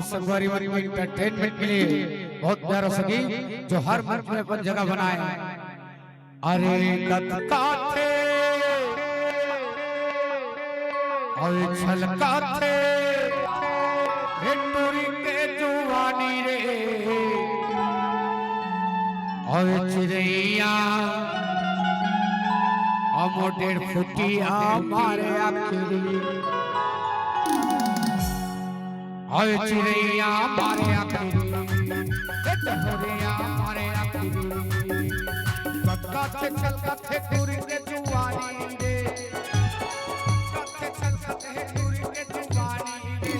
और संगवारी वाली एंटरटेनमेंट के लिए बहुत प्यारा संगीत जो हर मंच में अपन जगह बनाए। अरे कथा थे और छलका थे टूरी के जुवानी रे और चिड़ैया मोटे फुटिया मारे आखिरी और चिड़ैया मारे आखिरी मारे आखिरी कथा थे छलका थे टूरी के जुवानी रे छलका थे टूरी के जुवानी रे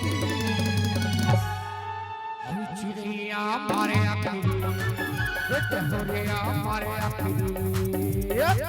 और चिड़ैया मारे आखिरी मारे आखिरी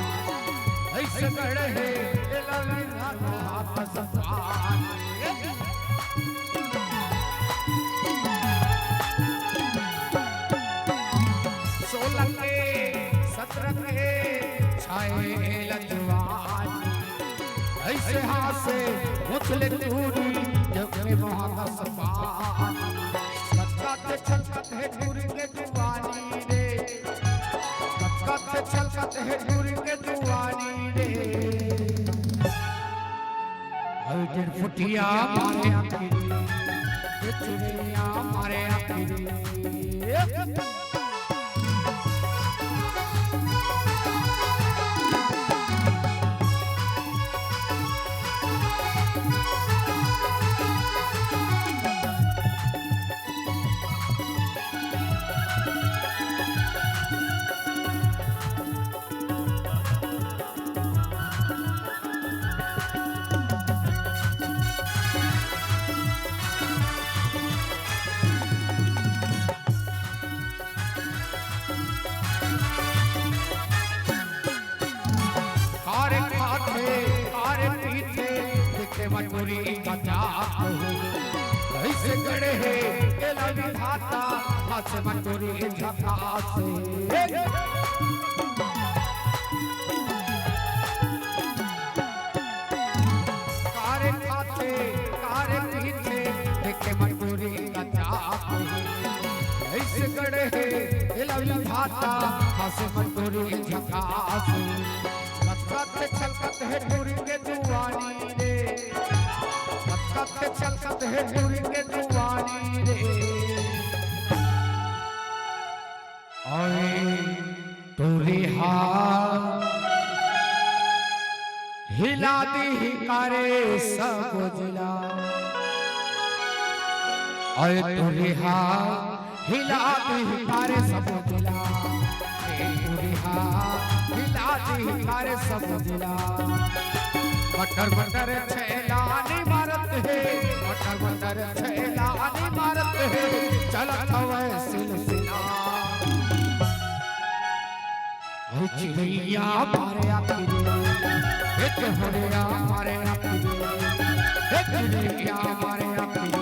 ऐसे गढ़े सोलह के 17 के छाए लजवान ऐसे हाथ से मुझले दूरी जब में महाका सपान छलकते छलकते दूरी के जुवानी रे छलकते है दूरी के जुवानी रे हर फुटिया मारे आखिरी चिड़िया मारे आखिरी मटोरी बचा ऐसे गड़े है केला विधाता हाथ मटोरी झका से कारे खाते कारे पीते देखे मटोरी बचा ऐसे गड़े है केला विधाता हाथ मटोरी झका से छलकते छलकते है टूरी के जुवानी रे छलकते छलकते है टूरी के जुवानी रे ओए टूरी हिला दी करे सब जिला ओए टूरी हिला दी करे सब जिला टूरी हिलारे सब जिला मटर मटर छैलानी मारत है मटर मटर छैलानी मारत है चलत हवे सिलसिला ओ चिड़ैया मारे आखिरी एक होरिया मारे आखिरी एक चिड़ैया मारे आखिरी